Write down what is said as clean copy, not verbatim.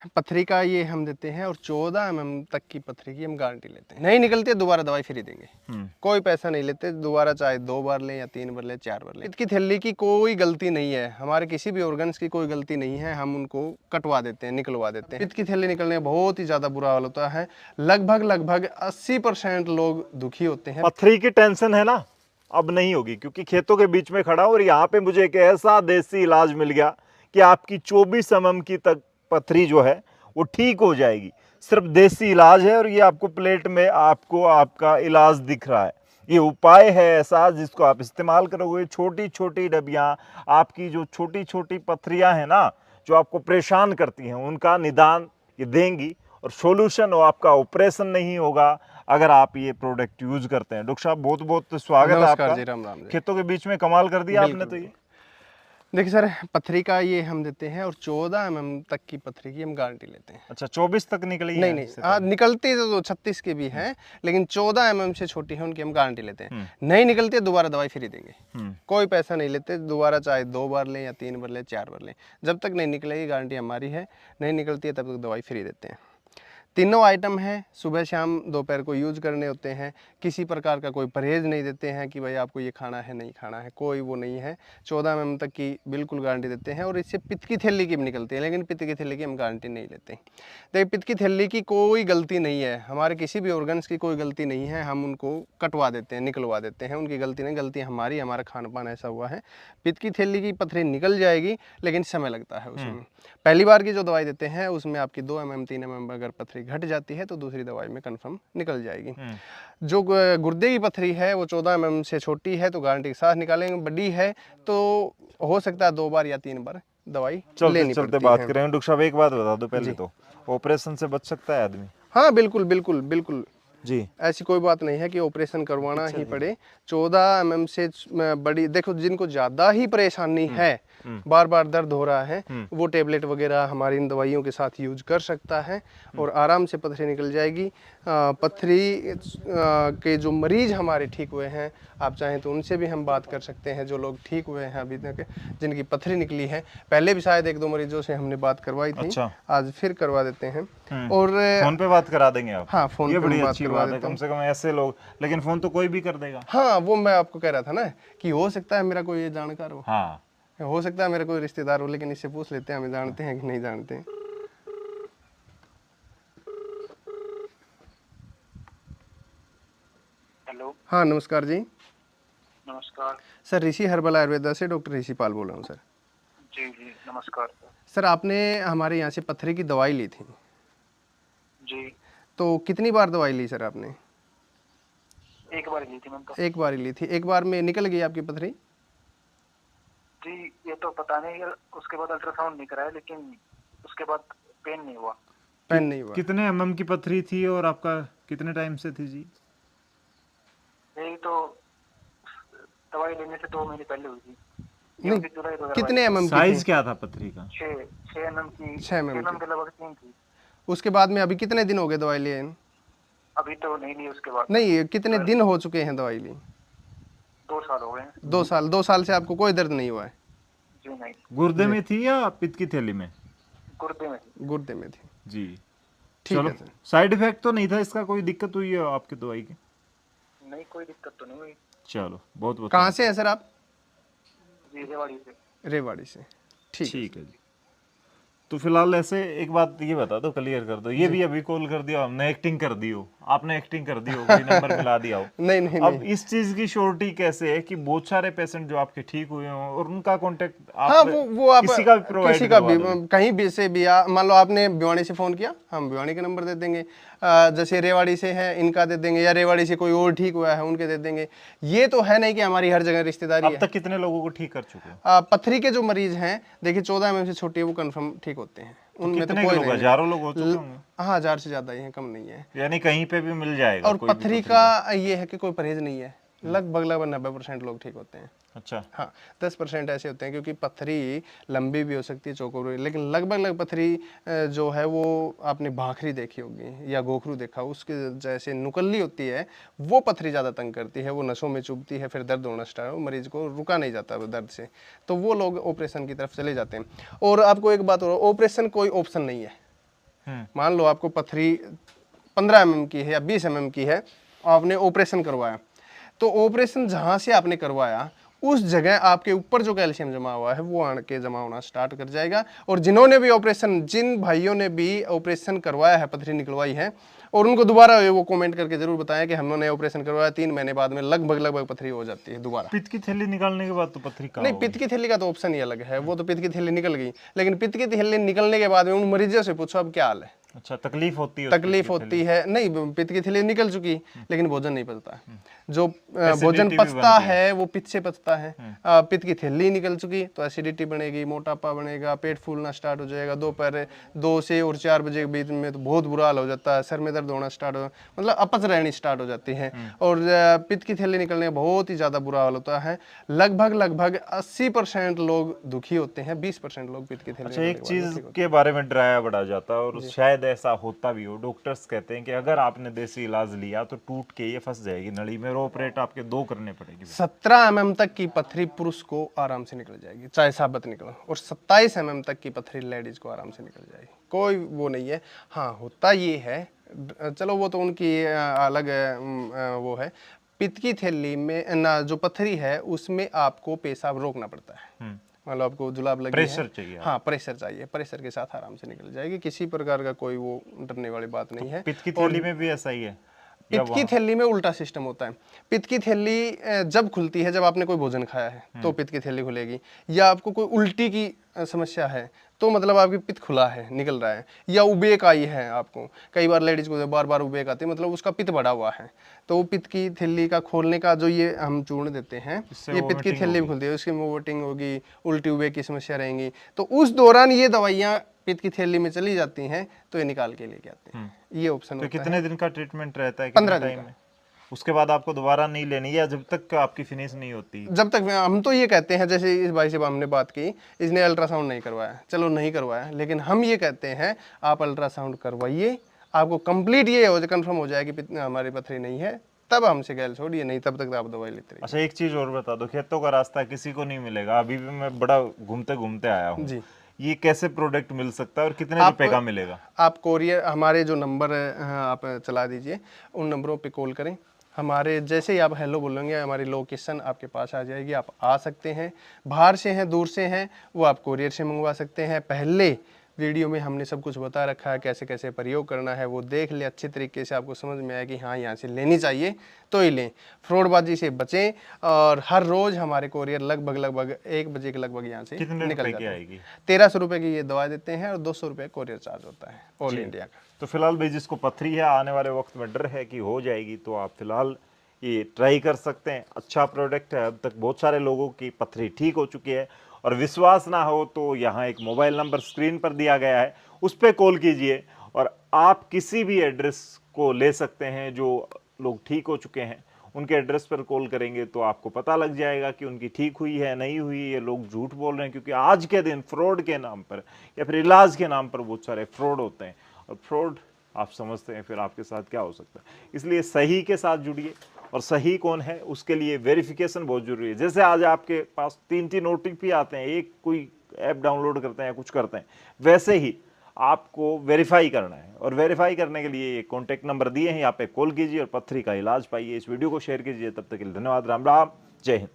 पथरी का ये हम देते हैं और 14 mm तक की पथरी की हम गारंटी लेते हैं। नहीं निकलती है दोबारा दवाई फ्री देंगे। कोई पैसा नहीं लेते, दोबारा चाहे 2 बार लें या 3 बार लें 4 बार लें। इसकी थैली की कोई गलती नहीं है, हमारे किसी भी ऑर्गन्स की कोई गलती नहीं है, हम उनको कटवा देते हैं, निकलवा देते हैं। पित्त की थैली निकलने में बहुत ही ज़्यादा बुरा हाल होता है। लगभग 80% लोग दुखी होते हैं। पथरी की टेंशन है ना, अब नहीं होगी, क्योंकि खेतों के बीच में खड़ा हूं और यहाँ पे मुझे एक ऐसा देसी इलाज मिल गया कि आपकी 24 mm की तक पथरी जो है वो ठीक हो जाएगी। सिर्फ देसी इलाज है और ये आपको प्लेट में आपको आपका इलाज दिख रहा है। ये उपाय है ऐसा जिसको आप इस्तेमाल करोगे। छोटी छोटी डबियाँ, आपकी जो छोटी छोटी पथरियाँ हैं ना, जो आपको परेशान करती हैं, उनका निदान ये देंगी और सॉल्यूशन हो, आपका ऑपरेशन नहीं होगा अगर आप ये प्रोडक्ट यूज करते हैं। डॉक्टर साहब बहुत बहुत स्वागत है आपका। जी, राम राम जी। खेतों के बीच में कमाल कर दिया आपने तो। ये देखिए सर, पथरी का ये हम देते हैं और 14 mm तक की पथरी की हम गारंटी लेते हैं। अच्छा, 24 तक निकली है? नहीं, निकलती तो 36 के भी हैं, लेकिन 14 mm से छोटी है उनकी हम गारंटी लेते हैं। नहीं निकलती है दोबारा दवाई फ्री देंगे। कोई पैसा नहीं लेते, दोबारा चाहे 2 बार लें या 3 बार लें 4 बार लें, जब तक नहीं निकलेगी गारंटी हमारी है। नहीं निकलती है तब तक दवाई फ्री देते हैं। तीनों आइटम हैं, सुबह शाम दोपहर को यूज करने होते हैं। किसी प्रकार का कोई परहेज नहीं देते हैं कि भाई आपको ये खाना है नहीं खाना है, कोई वो नहीं है। 14 mm तक की बिल्कुल गारंटी देते हैं और इससे पित्त की थैली की भी निकलती है, लेकिन पित्त की थैली की हम गारंटी नहीं लेते। देखिए, पित्त की थैली की कोई गलती नहीं है, हमारे किसी भी ऑर्गन्स की कोई गलती नहीं है, हम उनको कटवा देते हैं, निकलवा देते हैं। उनकी गलती नहीं, गलती हमारी, हमारा खान पान ऐसा हुआ है। पित्त की थैली की पथरी निकल जाएगी, लेकिन समय लगता है उसमें। पहली बार की जो दवाई देते हैं उसमें आपकी 2 mm 3 mm अगर पथरी घट जाती है तो दूसरी दवाई में कंफर्म निकल जाएगी। जो गुर्दे की पथरी है वो 14 mm से छोटी है तो गारंटी के साथ निकालेंगे। बड़ी है तो हो सकता है 2 बार या 3 बार दवाई लेनी चलते पड़ती बात है। करें। डॉक्टर साहब एक बात बता दो पहले, तो ऑपरेशन से बच सकता है आदमी? हाँ बिल्कुल बिल्कुल बिल्कुल जी, ऐसी कोई बात नहीं है कि ऑपरेशन करवाना ही पड़े। 14 mm से बड़ी, देखो जिनको ज़्यादा ही परेशानी है, बार बार दर्द हो रहा है, वो टेबलेट वगैरह हमारी इन दवाइयों के साथ यूज कर सकता है और आराम से पथरी निकल जाएगी। पथरी के जो मरीज हमारे ठीक हुए हैं, आप चाहें तो उनसे भी हम बात कर सकते हैं। जो लोग ठीक हुए हैं अभी तक, जिनकी पथरी निकली है, पहले भी शायद 1-2 मरीजों से हमने बात करवाई थी। अच्छा। आज फिर करवा देते हैं। और फोन पे बात करा देंगे आप? हाँ, फोन ये पे बड़ी बात अच्छी करवा बात है, देता कम से कम ऐसे लोग। लेकिन फोन तो कोई भी कर देगा। हाँ, वो मैं आपको कह रहा था ना कि हो सकता है मेरा कोई जानकार हो। हाँ, हो सकता है मेरा कोई रिश्तेदार हो, लेकिन इससे पूछ लेते हैं हमें जानते हैं कि नहीं जानते हैं। हेलो। हाँ नमस्कार जी। नमस्कार। सर ऋषि हर्बल आयुर्वेदा से डॉक्टर ऋषि पाल बोल रहा हूँ सर। जी जी नमस्कार सर आपने हमारे यहाँ से पथरी की दवाई ली थी, जी। तो कितनी बार दवाई ली सर आपने? एक बार ली थी मैंने तो। एक बार ही ली थी। एक बार में निकल गई आपकी पथरी? जी ये तो पता नहीं, उसके बाद अल्ट्रासाउंड नहीं कराया, लेकिन उसके बाद पेन नहीं हुआ। पेन नहीं हुआ? कितने mm की पथरी थी और आपका कितने टाइम से थी जी? यही तो दवाई लेने से 2 महीने पहले हुई थी। नहीं, कितने mm की साइज थी? क्या था पथरी का? 6 mm की। 6 mm 6 mm के लगभग 3 थी। उसके बाद में अभी कितने दिन हो गए दवाई लिए? अभी तो नहीं ली उसके बाद। नहीं, कितने दिन हो चुके हैं दवाई ली? 2 साल हो गए हैं। 2 साल। 2 साल से आपको कोई दर्द नहीं हुआ है? जी नहीं। गुर्दे में थी या पित्त की थैली में? गुर्दे में थी। गुर्दे में थी। जी, ठीक चलो। है सर। साइड इफेक्ट तो नहीं था इसका? कोई दिक्कत हुई है आपकी दवाई की? नहीं, कोई दिक्कत तो नहीं हुई। चलो, बहुत बहुत कहाँ से है सर आप? जी रेवाड़ी से। रेवाड़ी से। ठीक है। ठीक है जी। तो फिलहाल ऐसे एक बात ये बता दो, क्लियर कर दो, ये भी अभी कॉल कर दिया हमने, एक्टिंग कर दी हो आपने, एक्टिंग कर दी हो, कोई नंबर मिला दिया हो। नहीं नहीं अब नहीं। इस चीज की श्योरिटी कैसे है कि बहुत सारे पेशेंट जो आपके ठीक हुए हों और उनका कांटेक्ट हाँ, आप वो आप किसी का भी प्रोवाइड किसी का करवा भी दोगे? कहीं भी से भी मान लो आपने भिवानी से फ़ोन किया, हम भिवानी का नंबर दे देंगे। जैसे रेवाड़ी से है इनका दे देंगे, या रेवाड़ी से कोई और ठीक हुआ है उनके दे देंगे। ये तो है नहीं कि हमारी हर जगह रिश्तेदारी अब है। तक कितने लोगों को ठीक कर चुके हो? पथरी के जो मरीज हैं, देखिए 14 mm से छोटी है वो कंफर्म ठीक होते हैं। उनमें तो कितने कोई लोग, नहीं। हजारों लोग हो चुके होंगे? हाँ, 1000 से ज़्यादा ही है, कम नहीं है। यानी कहीं पे भी मिल जाएगा और कोई भी पथरी का ये है कि कोई परहेज नहीं है। लगभग 90% लोग ठीक होते हैं। अच्छा। हाँ, 10% ऐसे होते हैं, क्योंकि पथरी लंबी भी हो सकती है, चौकोर भी, लेकिन लगभग पथरी जो है वो आपने भाखरी देखी होगी या गोखरू देखा, उसके जैसे नुकल्ली होती है, वो पथरी ज़्यादा तंग करती है, वो नसों में चुभती है, फिर दर्द होना स्टार्ट हो, मरीज को रुका नहीं जाता वो दर्द से, तो वो लोग ऑपरेशन की तरफ चले जाते हैं। और आपको एक बात और, ऑपरेशन कोई ऑप्शन नहीं है। मान लो आपको पथरी 15 mm की है या 20 mm की है, आपने ऑपरेशन करवाया, तो ऑपरेशन जहां से आपने करवाया उस जगह आपके ऊपर जो कैल्शियम जमा हुआ है वो आण के जमा होना स्टार्ट कर जाएगा। और जिन्होंने भी ऑपरेशन, जिन भाइयों ने भी ऑपरेशन करवाया है, पथरी निकलवाई है, और उनको दोबारा वो कमेंट करके जरूर बताएं कि हमने ऑपरेशन करवाया, 3 महीने बाद में लगभग पथरी हो जाती है दोबारा। पित्त की थैली निकालने के बाद तो पथरी कहाँ नहीं, होगी? पित्त की थैली का तो ऑप्शन ही अलग है, वो तो पित्त की थैली निकल गई, लेकिन पित्त की थैली निकलने के बाद में उन मरीजों से पूछो अब क्या हाल है। अच्छा, तकलीफ होती है? तकलीफ होती है, नहीं पित्त की थैली निकल चुकी लेकिन भोजन नहीं पचता। जो भोजन भी पचता बनती है वो पित्त से पचता है। पित्त की थैली निकल चुकी तो एसिडिटी बनेगी, मोटापा बनेगा, पेट फूलना स्टार्ट हो जाएगा। दोपहर 2 से और 4 बजे के बीच में तो बहुत बुरा हाल हो जाता है, सर में दर्द होना स्टार्ट हो, मतलब अपच रहनी स्टार्ट हो जाती है। और पित्त की थैली निकलने में बहुत ही ज्यादा बुरा हाल होता है। लगभग 80% लोग दुखी होते हैं, 20% लोग पित्त की थैली। अच्छा, एक चीज के बारे में डराया बड़ा जाता है और शायद ऐसा होता भी हो। डॉक्टर्स कहते हैं कि अगर आपने देसी इलाज लिया तो टूट के ये फंस जाएगी नली में और ऑपरेट आपके 2 करने पड़ेगी। 17 mm तक की पथरी पुरुष को आराम से निकल जाएगी, चाहे साबित निकलो, और 27 mm तक की पथरी लेडीज को आराम से निकल जाएगी, कोई वो नहीं है। हाँ, होता ये है, चलो वो तो उनकी अलग वो है। पित्त की थैली में ना जो पथरी है उसमें आपको पेशाब रोकना पड़ता है। मतलब आपको जुलाब लगी प्रेशर है, चाहिए। हाँ प्रेशर चाहिए, प्रेशर के साथ आराम से निकल जाएगी, किसी प्रकार का कोई वो डरने वाली बात नहीं है। पित्त की थैली में भी ऐसा ही है? पित्त की थैली में उल्टा सिस्टम होता है। पित्त की थैली जब खुलती है, जब आपने कोई भोजन खाया है तो पित्त की थैली खुलेगी, या आपको कोई उल्टी की समस्या है तो मतलब आपकी पित्त खुला है, निकल रहा है, या उबेक आई है आपको, कई बार लेडीज को बार बार उबेक आती है, मतलब उसका पित्त बढ़ा हुआ है, तो वो पित्त की थैली का खोलने का जो ये हम चूर्ण देते हैं, ये पित्त की थैली में खुलती है, उसकी वोमिटिंग होगी, उल्टी उबेक की समस्या रहेंगी, तो उस दौरान ये दवाइयाँ पित्त की थैली में चली जाती हैं तो ये निकाल के लेके आते हैं। ये ऑप्शन तो होता है। कितने दिन का ट्रीटमेंट रहता है? 15 कितने दिन टाइम का। में? उसके बाद आपको दोबारा नहीं लेनी, या जब तक आपकी फिनिश नहीं होती? जब तक हम तो ये कहते हैं, जैसे इस भाई से हमने बात की, इसने अल्ट्रासाउंड नहीं करवाया, चलो नहीं करवाया, लेकिन हम ये कहते हैं आप अल्ट्रासाउंड करवाइए, आपको कंप्लीट ये हो जाए, कंफर्म हो जाए कि हमारी पथरी नहीं है, तब हमसे गैल छोड़िए, नहीं तब तक आप दवाई लेते रहिए। अच्छा, एक चीज और बता दो, खेतों का रास्ता किसी को नहीं मिलेगा, अभी भी मैं बड़ा घूमते घूमते आया हूँ जी। ये कैसे प्रोडक्ट मिल सकता है और कितने रुपए का मिलेगा? आप कोरियर, हमारे जो नंबर आप चला दीजिए, उन नंबरों पे कॉल करें, हमारे जैसे ही आप हेलो बोलेंगे हमारी लोकेशन आपके पास आ जाएगी, आप आ सकते हैं। बाहर से हैं, दूर से हैं, वो आप कोरियर से मंगवा सकते हैं। पहले वीडियो में हमने सब कुछ बता रखा है, कैसे कैसे प्रयोग करना है, वो देख ले अच्छे तरीके से, आपको समझ में आया कि हाँ यहाँ से लेनी चाहिए तो ही लें। फ्रॉडबाजी से बचें, और हर रोज हमारे कोरियर लगभग 1 बजे के लगभग यहाँ से कितने निकल रुपए जाते की हैं। आएगी? 1300 रुपये की ये दवा देते हैं और 200 रुपये कोरियर चार्ज होता है ऑल इंडिया का। तो फिलहाल भाई, जिसको पथरी है, आने वाले वक्त में डर है कि हो जाएगी, तो आप फिलहाल ये ट्राई कर सकते हैं। अच्छा प्रोडक्ट है, अब तक बहुत सारे लोगों की पथरी ठीक हो चुकी है। और विश्वास ना हो तो यहाँ एक मोबाइल नंबर स्क्रीन पर दिया गया है, उस पर कॉल कीजिए और आप किसी भी एड्रेस को ले सकते हैं। जो लोग ठीक हो चुके हैं उनके एड्रेस पर कॉल करेंगे तो आपको पता लग जाएगा कि उनकी ठीक हुई है, नहीं हुई, ये लोग झूठ बोल रहे हैं, क्योंकि आज के दिन फ्रॉड के नाम पर या फिर इलाज के नाम पर बहुत सारे फ्रॉड होते हैं, और फ्रॉड आप समझते हैं फिर आपके साथ क्या हो सकता है। इसलिए सही के साथ जुड़िए, और सही कौन है उसके लिए वेरिफिकेशन बहुत जरूरी है। जैसे आज आपके पास 3 ओटीपी आते हैं, एक कोई ऐप डाउनलोड करते हैं या कुछ करते हैं, वैसे ही आपको वेरीफाई करना है, और वेरीफाई करने के लिए ये कॉन्टैक्ट नंबर दिए हैं, यहाँ पे कॉल कीजिए और पथरी का इलाज पाइए। इस वीडियो को शेयर कीजिए। तब तक के लिए धन्यवाद। राम राम, जय हिंद।